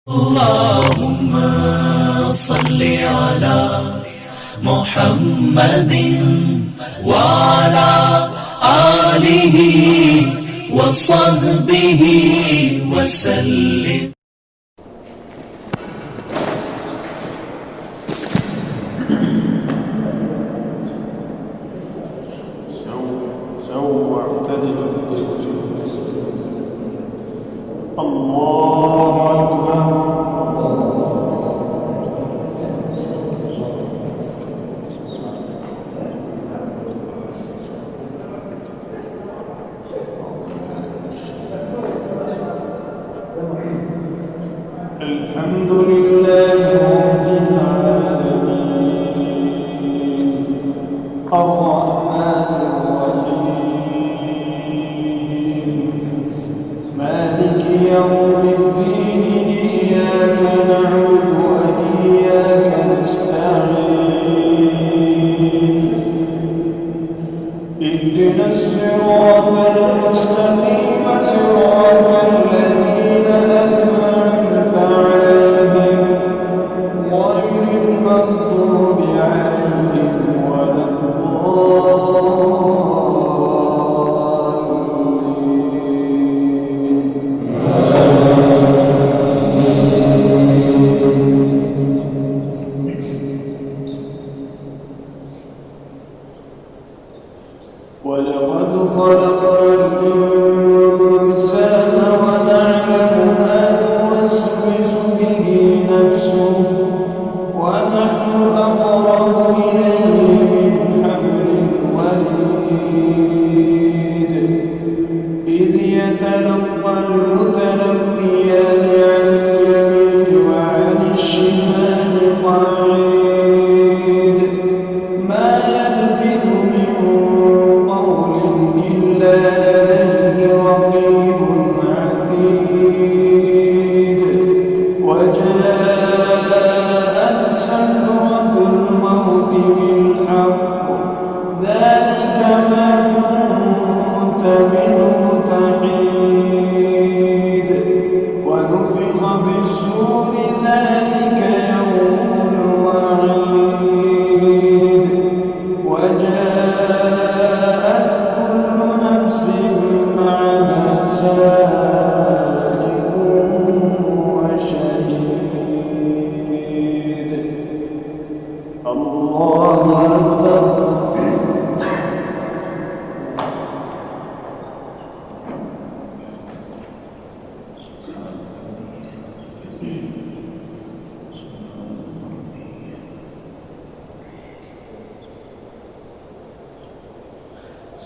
اللهم صل على محمد وعلى آله وصحبه وسلم. الله أكبر. الحمد لله رب العالمين الرحمن الرحيم مالك يوم الدين إياك نعبد وإياك نستعين اهدنا الصراط المستقيم صراط الذين أنعمت عليهم غير المغضوب عليهم ولا ولقد خلقنا الإنسان ونعلم ما توسوس به نفسه ونحن أقرب إليه من حبل الوريد إذ يتلقى المتلقيان عن اليمين وعن الشمال قعيد ما يلفظ من إلا لديه رقيب عتيد وجاءت سكرة الموت بالحق ذلك ما كنت منه تحيد ونفخ في الصور ذلك يوم الوعيد وجاءت معها سائق وشهيد. الله أكبر.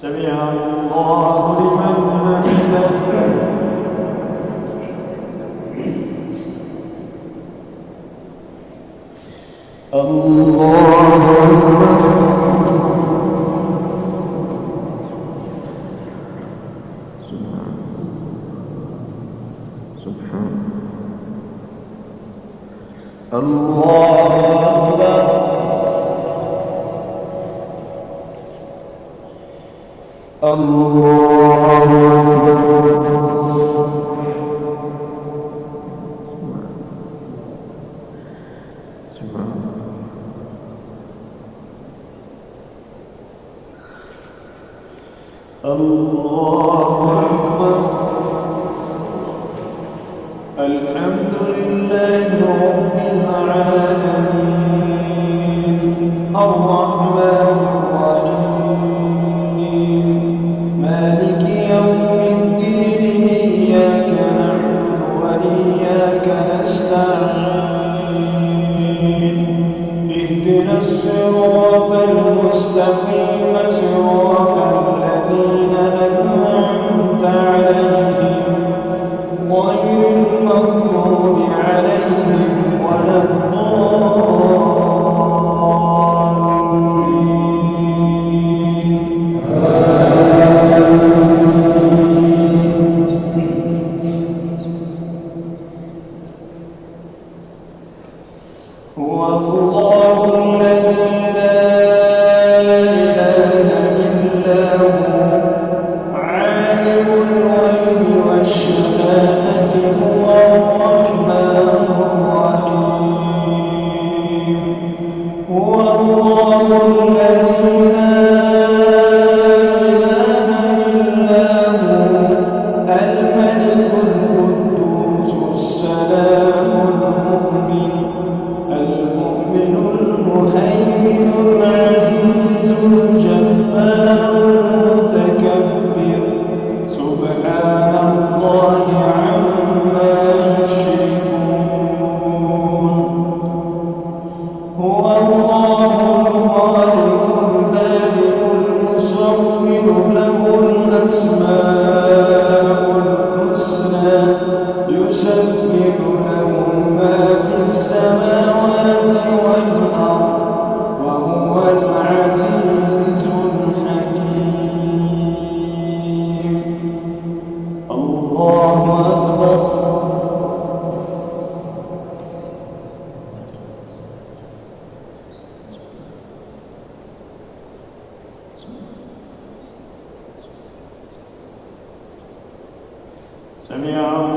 سمع الله لمن حمده. الله أكبر. الله أكبر. الله أكبر. الحمد لله رب العالمين الرحمن الرحيم مالك يوم الدين إياك نعبد وإياك نستعين اهدنا الصراط المستقيم صراط الذين أنعمت عليهم غير المغضوب عليهم ولا هو الله الذي لا إله إلا هو عالم الغيب والشهادة هو الرحمن السلام المؤمن المهيمن العزيز الجبار المتكبر سبحان الله عما يشركون هو الله الخالق البارئ المصور له الأسماء الحسنى يسبح له ما في السماوات والأرض وهو العزيز الحكيم الله أكبر سمع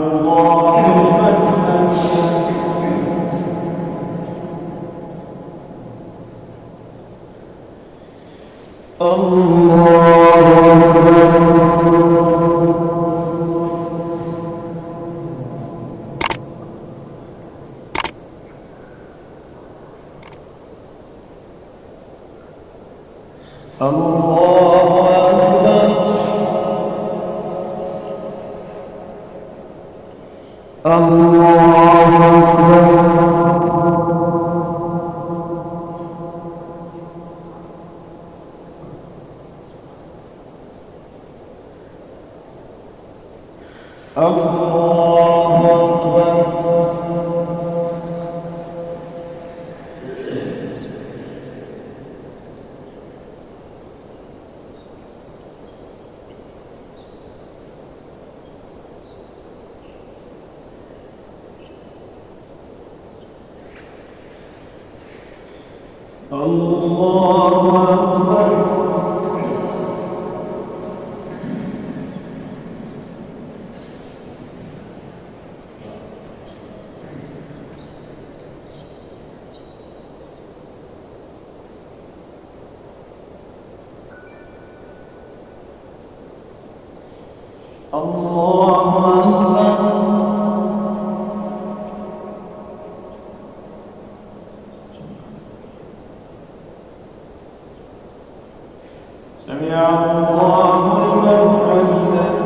الله لمن حمده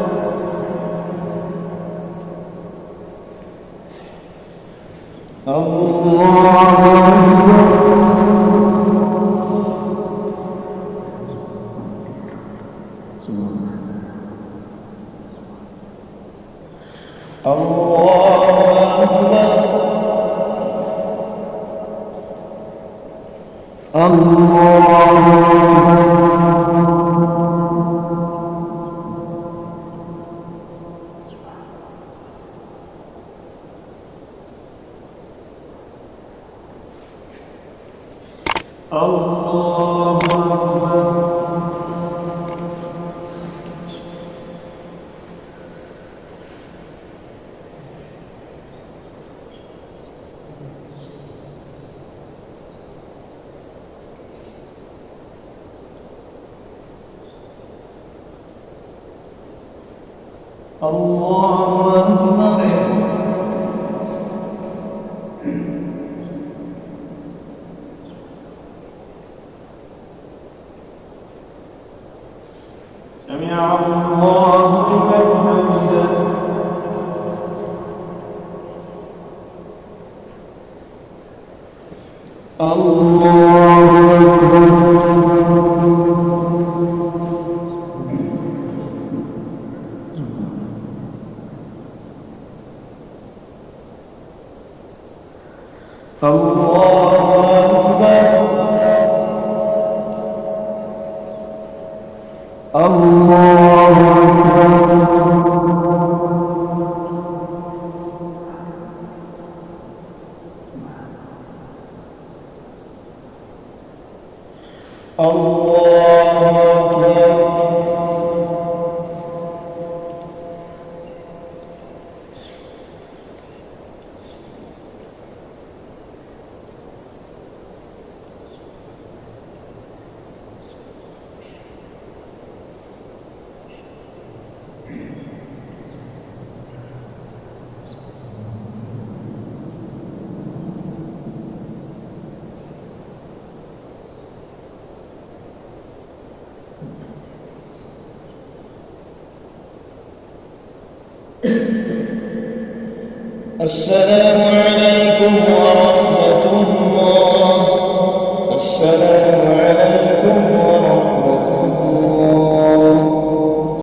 السلام عليكم ورحمة